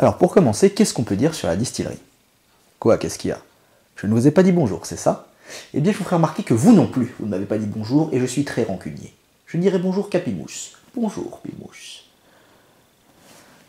Alors pour commencer, qu'est-ce qu'on peut dire sur la distillerie? Quoi, qu'est-ce qu'il y a? Je ne vous ai pas dit bonjour, c'est ça? Eh bien je vous ferai remarquer que vous non plus, vous ne m'avez pas dit bonjour et je suis très rancunier. Je dirai bonjour qu'à Pimousse. Bonjour Pimousse.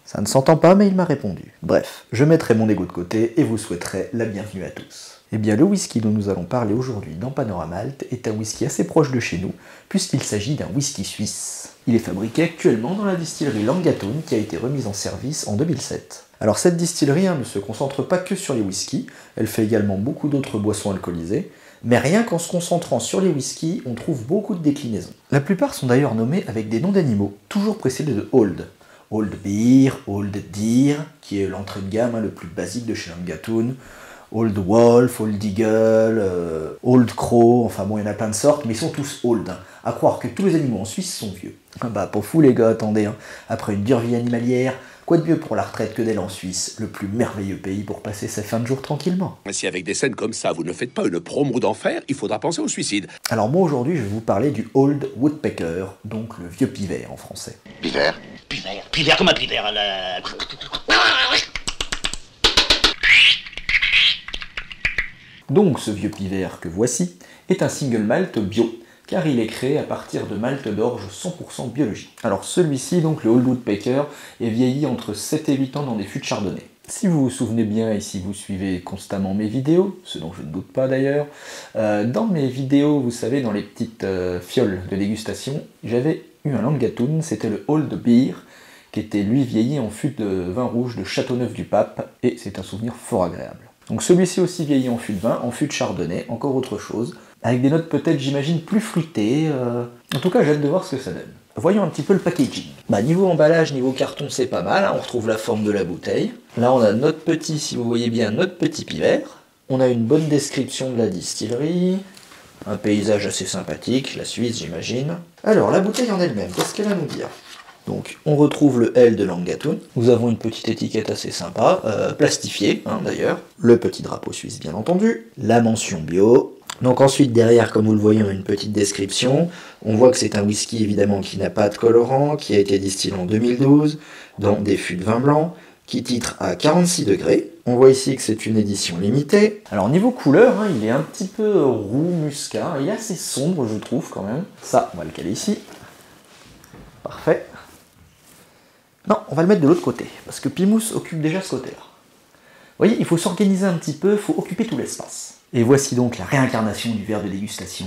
Ça ne s'entend pas, mais il m'a répondu. Bref, je mettrai mon ego de côté et vous souhaiterai la bienvenue à tous. Eh bien, le whisky dont nous allons parler aujourd'hui dans Panoramalt est un whisky assez proche de chez nous, puisqu'il s'agit d'un whisky suisse. Il est fabriqué actuellement dans la distillerie Langatun qui a été remise en service en 2007. Alors cette distillerie ne se concentre pas que sur les whiskies, elle fait également beaucoup d'autres boissons alcoolisées, mais rien qu'en se concentrant sur les whiskies, on trouve beaucoup de déclinaisons. La plupart sont d'ailleurs nommés avec des noms d'animaux, toujours précédés de Old. Old Beer, Old Deer, qui est l'entrée de gamme le plus basique de chez Langatun, Old Wolf, Old Eagle, Old Crow, enfin bon, il y en a plein de sortes, mais ils sont tous old. À croire que tous les animaux en Suisse sont vieux. Bah, pour fou les gars, attendez, après une dure vie animalière, quoi de mieux pour la retraite que d'aller en Suisse, le plus merveilleux pays pour passer sa fin de jour tranquillement. Mais si avec des scènes comme ça, vous ne faites pas une promo d'enfer, il faudra penser au suicide. Alors moi aujourd'hui, je vais vous parler du Old Woodpecker, donc le vieux pivert en français. Pivert? Pivert comme un pivert, là. Donc ce vieux pivert que voici est un single malt bio, car il est créé à partir de malt d'orge 100% biologique. Alors celui-ci, donc le Old Woodpecker, est vieilli entre 7 et 8 ans dans des fûts de chardonnay. Si vous vous souvenez bien et si vous suivez constamment mes vidéos, ce dont je ne doute pas d'ailleurs, dans mes vidéos, vous savez, dans les petites fioles de dégustation, j'avais eu un Langatun, c'était le Old Beer, qui était lui vieilli en fût de vin rouge de Châteauneuf-du-Pape, et c'est un souvenir fort agréable. Donc celui-ci aussi vieilli en fût de vin, en fût de chardonnay, encore autre chose, avec des notes peut-être, j'imagine, plus fruitées. En tout cas, j'ai hâte de voir ce que ça donne. Voyons un petit peu le packaging. Bah, niveau emballage, niveau carton, c'est pas mal, on retrouve la forme de la bouteille. Là, on a notre petit, si vous voyez bien, notre petit pivert. On a une bonne description de la distillerie, un paysage assez sympathique, la Suisse, j'imagine. Alors, la bouteille en elle-même, qu'est-ce qu'elle a à nous dire? Donc, on retrouve le L de Langatun. Nous avons une petite étiquette assez sympa, plastifiée d'ailleurs. Le petit drapeau suisse, bien entendu. La mention bio. Donc ensuite, derrière, comme vous le voyez, on a une petite description. On voit que c'est un whisky, évidemment, qui n'a pas de colorant, qui a été distillé en 2012, dans des fûts de vin blanc, qui titre à 46 degrés. On voit ici que c'est une édition limitée. Alors niveau couleur, il est un petit peu roux, muscat. Il est assez sombre, je trouve, quand même. Ça, on va le caler ici. Parfait. Non, on va le mettre de l'autre côté, parce que Pimousse occupe déjà ce côté-là. Vous voyez, il faut s'organiser un petit peu, il faut occuper tout l'espace. Et voici donc la réincarnation du verre de dégustation.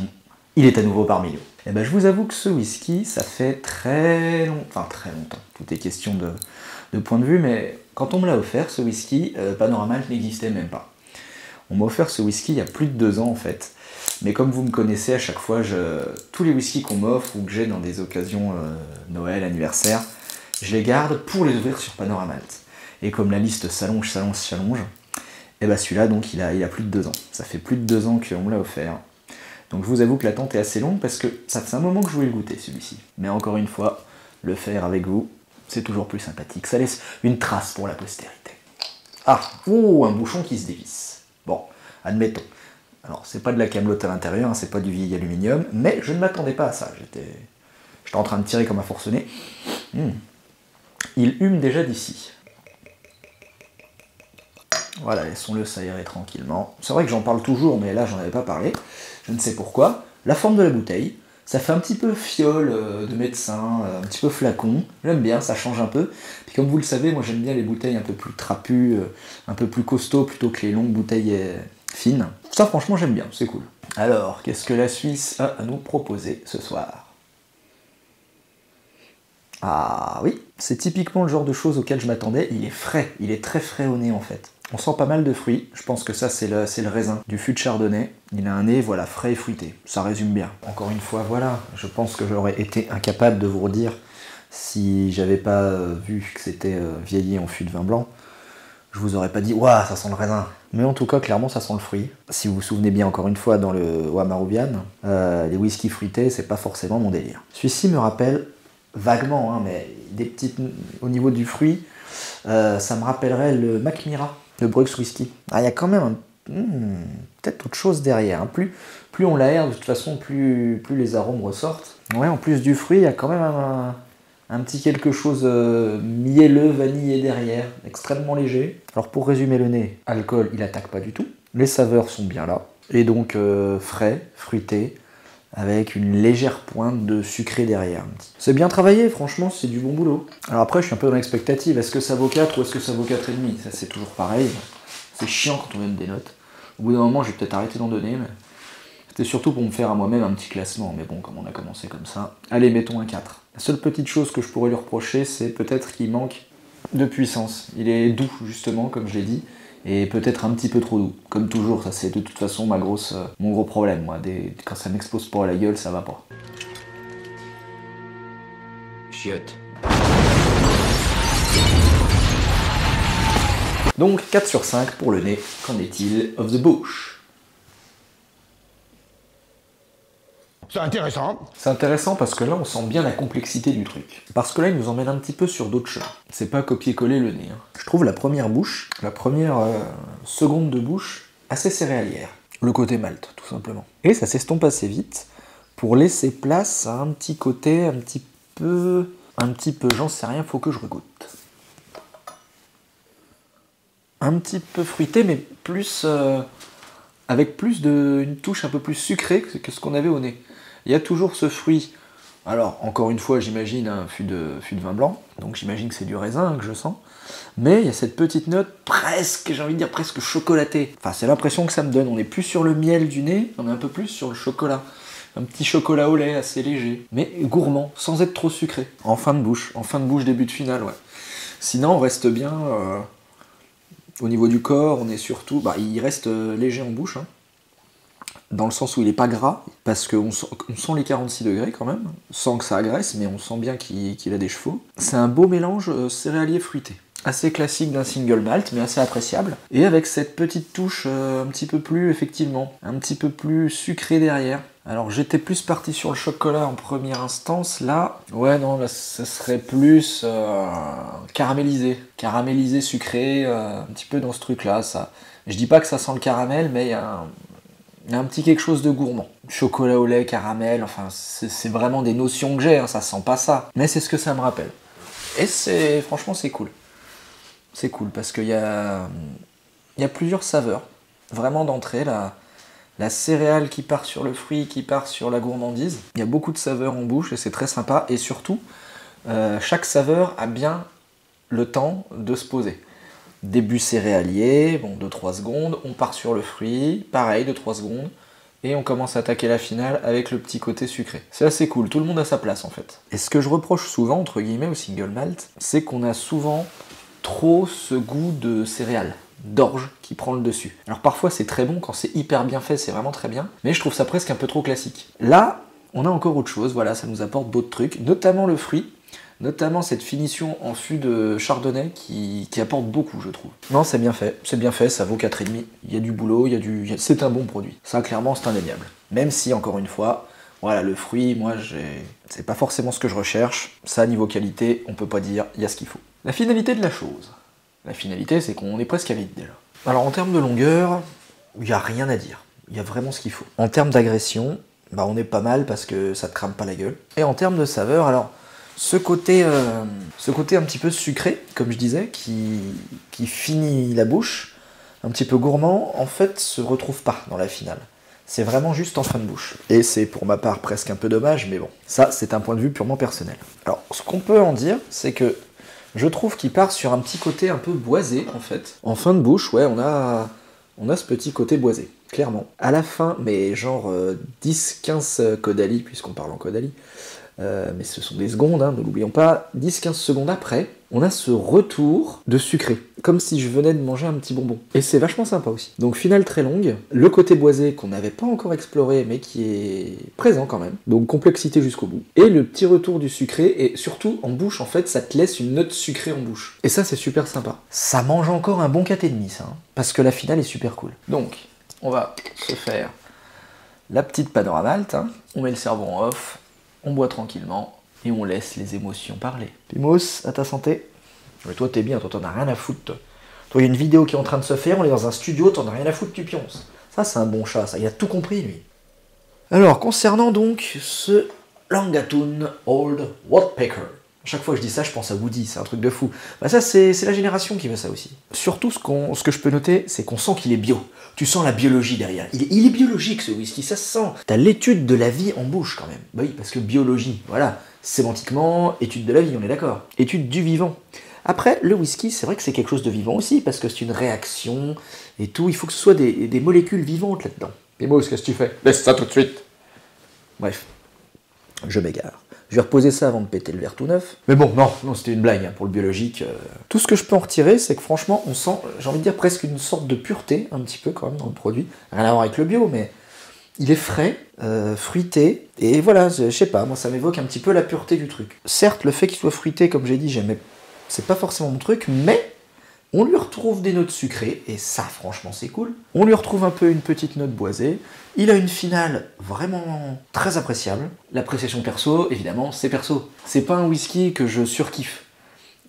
Il est à nouveau parmi nous. Et ben, je vous avoue que ce whisky, ça fait très longtemps, tout est question de point de vue, mais quand on me l'a offert, ce whisky, Panoramalt n'existait même pas. On m'a offert ce whisky il y a plus de 2 ans en fait. Mais comme vous me connaissez, à chaque fois, tous les whiskies qu'on m'offre ou que j'ai dans des occasions Noël, anniversaire, je les garde pour les ouvrir sur Panoramalt. Et comme la liste s'allonge, et ben celui-là, donc, il a plus de 2 ans. Ça fait plus de 2 ans qu'on me l'a offert. Donc je vous avoue que l'attente est assez longue parce que ça fait un moment que je voulais le goûter, celui-ci. Mais encore une fois, le faire avec vous, c'est toujours plus sympathique. Ça laisse une trace pour la postérité. Ah, oh, un bouchon qui se dévisse. Bon, admettons. Alors, c'est pas de la camelote à l'intérieur, c'est pas du vieil aluminium, mais je ne m'attendais pas à ça. J'étais en train de tirer comme un forcené. Il hume déjà d'ici. Voilà, laissons-le s'aérer tranquillement. C'est vrai que j'en parle toujours, mais là, j'en avais pas parlé. Je ne sais pourquoi. La forme de la bouteille, ça fait un petit peu fiole de médecin, un petit peu flacon. J'aime bien, ça change un peu. Puis comme vous le savez, moi, j'aime bien les bouteilles un peu plus trapues, un peu plus costauds, plutôt que les longues bouteilles fines. Ça, franchement, j'aime bien, c'est cool. Alors, qu'est-ce que la Suisse a à nous proposer ce soir? Ah oui, c'est typiquement le genre de choses auxquelles je m'attendais. Il est frais, il est très frais au nez en fait. On sent pas mal de fruits, je pense que ça c'est le raisin du fût de chardonnay. Il a un nez, voilà, frais et fruité, ça résume bien. Encore une fois, voilà, je pense que j'aurais été incapable de vous redire si j'avais pas vu que c'était vieilli en fût de vin blanc. Je vous aurais pas dit, waouh, ça sent le raisin. Mais en tout cas, clairement, ça sent le fruit. Si vous vous souvenez bien, encore une fois, dans le Wamarubian, les whisky fruités, c'est pas forcément mon délire. Celui-ci me rappelle vaguement, mais des petites au niveau du fruit, ça me rappellerait le Macmira, le Bruks Whisky. Ah, il y a quand même peut-être autre chose derrière. Plus on l'aère, de toute façon, plus les arômes ressortent. Ouais, en plus du fruit, il y a quand même Un petit quelque chose mielleux, vanillé derrière, extrêmement léger. Alors pour résumer le nez, alcool, il attaque pas du tout. Les saveurs sont bien là. Et donc frais, fruité, avec une légère pointe de sucré derrière. C'est bien travaillé, franchement, c'est du bon boulot. Alors après, je suis un peu dans l'expectative. Est-ce que ça vaut 4 ou est-ce que ça vaut 4,5? Ça, c'est toujours pareil. C'est chiant quand on donne des notes. Au bout d'un moment, je vais peut-être arrêter d'en donner, mais c'était surtout pour me faire à moi-même un petit classement. Mais bon, comme on a commencé comme ça, allez, mettons un 4. La seule petite chose que je pourrais lui reprocher, c'est peut-être qu'il manque de puissance. Il est doux, justement, comme je l'ai dit, et peut-être un petit peu trop doux. Comme toujours, ça c'est de toute façon mon gros problème, moi. Quand ça m'explose pas à la gueule, ça va pas. Chiotte. Donc 4 sur 5 pour le nez. Qu'en est-il of the bush? C'est intéressant. C'est intéressant parce que là, on sent bien la complexité du truc. Parce que là, il nous emmène un petit peu sur d'autres chemins. C'est pas copier-coller le nez. Je trouve la première bouche, la première seconde de bouche, assez céréalière. Le côté malt, tout simplement. Et ça s'estompe assez vite pour laisser place à un petit côté un petit peu, j'en sais rien, faut que je regoute. Un petit peu fruité, mais plus avec une touche un peu plus sucrée que ce qu'on avait au nez. Il y a toujours ce fruit. Alors, encore une fois, j'imagine un fût de vin blanc, donc j'imagine que c'est du raisin que je sens. Mais il y a cette petite note presque, j'ai envie de dire presque chocolatée. Enfin, c'est l'impression que ça me donne. On n'est plus sur le miel du nez, on est un peu plus sur le chocolat. Un petit chocolat au lait assez léger, mais gourmand, sans être trop sucré. En fin de bouche, début de finale, ouais. Sinon, on reste bien au niveau du corps, on est surtout... il reste léger en bouche, hein, dans le sens où il n'est pas gras, parce qu'on sent les 46 degrés quand même, sans que ça agresse, mais on sent bien qu'il a des chevaux. C'est un beau mélange céréalier fruité. Assez classique d'un single malt, mais assez appréciable. Et avec cette petite touche un petit peu plus, effectivement, un petit peu plus sucrée derrière. Alors j'étais plus parti sur le chocolat en première instance, là, ouais non, là ça serait plus caramélisé. Caramélisé, sucré, un petit peu dans ce truc-là. Ça. Je dis pas que ça sent le caramel, mais il y a un petit quelque chose de gourmand. Chocolat au lait, caramel, enfin c'est vraiment des notions que j'ai, hein, ça sent pas ça. Mais c'est ce que ça me rappelle. Et franchement c'est cool. C'est cool parce qu'il y a plusieurs saveurs. Vraiment d'entrée, la céréale qui part sur le fruit, qui part sur la gourmandise. Il y a beaucoup de saveurs en bouche et c'est très sympa. Et surtout, chaque saveur a bien le temps de se poser. Début céréalier, bon, 2-3 secondes, on part sur le fruit, pareil, 2-3 secondes, et on commence à attaquer la finale avec le petit côté sucré. C'est assez cool, tout le monde a sa place en fait. Et ce que je reproche souvent, entre guillemets, au single malt, c'est qu'on a souvent trop ce goût de céréales, d'orge qui prend le dessus. Alors parfois c'est très bon, quand c'est hyper bien fait, c'est vraiment très bien, mais je trouve ça presque un peu trop classique. Là, on a encore autre chose, voilà, ça nous apporte d'autres trucs, notamment le fruit, notamment cette finition en fût de chardonnay qui apporte beaucoup, je trouve. Non, c'est bien fait, ça vaut 4,5. Il y a du boulot, c'est un bon produit. Ça, clairement, c'est indéniable. Même si, encore une fois, voilà, le fruit, moi, c'est pas forcément ce que je recherche. Ça, niveau qualité, on peut pas dire, il y a ce qu'il faut. La finalité de la chose. La finalité, c'est qu'on est presque à vide, déjà. Alors, en termes de longueur, il n'y a rien à dire. Il y a vraiment ce qu'il faut. En termes d'agression, on est pas mal parce que ça te crame pas la gueule. Et en termes de saveur, alors... Ce côté un petit peu sucré, comme je disais, qui finit la bouche, un petit peu gourmand, en fait, se retrouve pas dans la finale. C'est vraiment juste en fin de bouche. Et c'est pour ma part presque un peu dommage, mais bon, ça c'est un point de vue purement personnel. Alors, ce qu'on peut en dire, c'est que je trouve qu'il part sur un petit côté un peu boisé, en fait. En fin de bouche, ouais, on a ce petit côté boisé, clairement. À la fin, mais genre 10-15 Caudalie, puisqu'on parle en Caudalie, mais ce sont des secondes, hein, ne l'oublions pas, 10-15 secondes après, on a ce retour de sucré, comme si je venais de manger un petit bonbon. Et c'est vachement sympa aussi. Donc finale très longue, le côté boisé qu'on n'avait pas encore exploré, mais qui est présent quand même, donc complexité jusqu'au bout. Et le petit retour du sucré, et surtout en bouche, en fait, ça te laisse une note sucrée en bouche. Et ça, c'est super sympa. Ça mange encore un bon 4,5, ça, hein, parce que la finale est super cool. Donc, on va se faire la petite panorama malt, hein. On met le cerveau en off, on boit tranquillement et on laisse les émotions parler. Pimos, à ta santé. Mais toi t'es bien, toi t'en as rien à foutre. Toi il y a une vidéo qui est en train de se faire, on est dans un studio, t'en as rien à foutre, tu pionces. Ça c'est un bon chat, ça, il a tout compris lui. Alors concernant donc ce Langatoon Old Woodpecker, Chaque fois que je dis ça, je pense à Woody, c'est un truc de fou. Bah ça, c'est la génération qui veut ça aussi. Surtout, ce que je peux noter, c'est qu'on sent qu'il est bio. Tu sens la biologie derrière. Il est biologique, ce whisky, ça se sent. T'as l'étude de la vie en bouche, quand même. Bah oui, parce que biologie, voilà. Sémantiquement, étude de la vie, on est d'accord. Étude du vivant. Après, le whisky, c'est vrai que c'est quelque chose de vivant aussi, parce que c'est une réaction et tout. Il faut que ce soit des molécules vivantes là-dedans. Et moi, qu'est-ce que tu fais? Laisse ça tout de suite. Bref, je m'égare. Je vais reposer ça avant de péter le verre tout neuf. Mais bon, non, c'était une blague hein, pour le biologique. Tout ce que je peux en retirer, c'est que franchement, on sent, j'ai envie de dire, presque une sorte de pureté, un petit peu quand même, dans le produit. Rien à voir avec le bio, mais il est frais, fruité, et voilà, je sais pas, moi ça m'évoque un petit peu la pureté du truc. Certes, le fait qu'il soit fruité, comme j'ai dit, c'est pas forcément mon truc, mais on lui retrouve des notes sucrées, et ça, franchement, c'est cool. On lui retrouve un peu une petite note boisée. Il a une finale vraiment très appréciable. L'appréciation perso, évidemment, c'est perso. C'est pas un whisky que je surkiffe,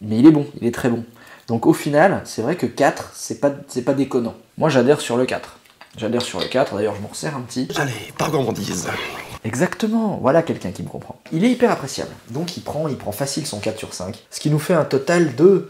mais il est bon, il est très bon. Donc au final, c'est vrai que 4, c'est pas déconnant. Moi, j'adhère sur le 4. J'adhère sur le 4, d'ailleurs, je m'en resserre un petit. Allez, par gourmandise. Exactement, voilà quelqu'un qui me comprend. Il est hyper appréciable, donc il prend facile son 4 sur 5, ce qui nous fait un total de...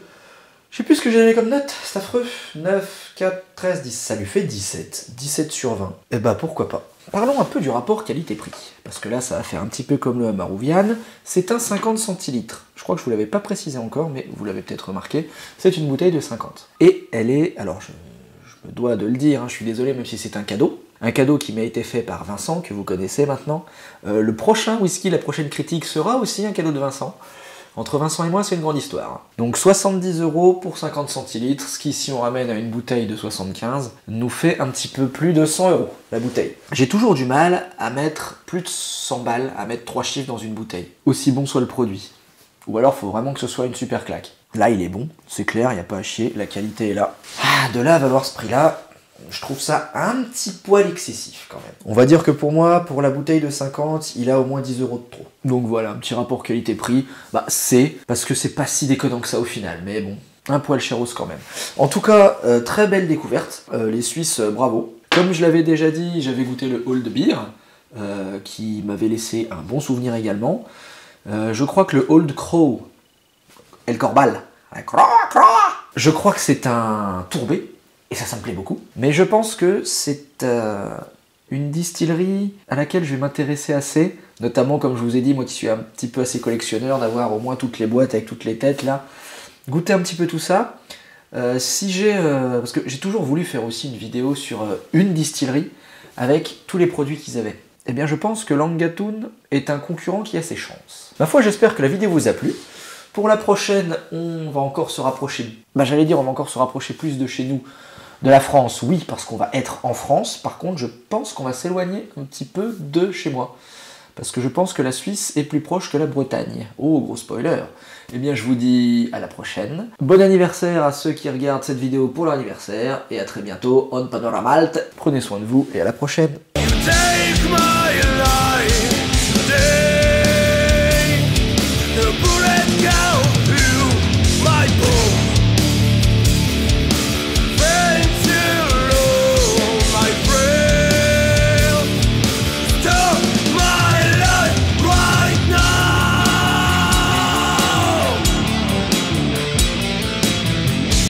Je sais plus ce que j'ai donné comme note, c'est affreux. 9, 4, 13, 10, ça lui fait 17. 17 sur 20. Eh bah pourquoi pas. Parlons un peu du rapport qualité-prix, parce que là ça va faire un petit peu comme le Amarouvian. C'est un 50 centilitres. Je crois que je vous l'avais pas précisé encore, mais vous l'avez peut-être remarqué. C'est une bouteille de 50. Et elle est, alors je me dois de le dire, hein, je suis désolé même si c'est un cadeau. Un cadeau qui m'a été fait par Vincent, que vous connaissez maintenant. Le prochain whisky, la prochaine critique sera aussi un cadeau de Vincent. Entre Vincent et moi, c'est une grande histoire. Donc 70 € pour 50 centilitres, ce qui, si on ramène à une bouteille de 75, nous fait un petit peu plus de 100 € la bouteille. J'ai toujours du mal à mettre plus de 100 balles, à mettre 3 chiffres dans une bouteille. Aussi bon soit le produit. Ou alors, il faut vraiment que ce soit une super claque. Là, il est bon, c'est clair, il n'y a pas à chier, la qualité est là. Ah, de là à valoir ce prix-là, je trouve ça un petit poil excessif quand même. On va dire que pour moi, pour la bouteille de 50, il a au moins 10 € de trop. Donc voilà, un petit rapport qualité-prix, bah c'est parce que c'est pas si déconnant que ça au final, mais bon, un poil chéros quand même. En tout cas, très belle découverte, les Suisses, bravo. Comme je l'avais déjà dit, j'avais goûté le Old Beer, qui m'avait laissé un bon souvenir également. Je crois que le Old Crow, El Corbal, je crois que c'est un tourbé, et ça me plaît beaucoup. Mais je pense que c'est une distillerie à laquelle je vais m'intéresser assez, notamment comme je vous ai dit, moi qui suis un petit peu assez collectionneur, d'avoir au moins toutes les boîtes avec toutes les têtes là, goûter un petit peu tout ça. Si j'ai, parce que j'ai toujours voulu faire aussi une vidéo sur une distillerie avec tous les produits qu'ils avaient. Eh bien je pense que Langatun est un concurrent qui a ses chances. Ma foi, j'espère que la vidéo vous a plu. Pour la prochaine, on va encore se rapprocher, on va encore se rapprocher plus de chez nous, de la France, oui, parce qu'on va être en France. Par contre, je pense qu'on va s'éloigner un petit peu de chez moi. Parce que je pense que la Suisse est plus proche que la Bretagne. Oh, gros spoiler. Eh bien, je vous dis à la prochaine. Bon anniversaire à ceux qui regardent cette vidéo pour leur anniversaire. Et à très bientôt, on Panorama Malte. Prenez soin de vous et à la prochaine. Take my life.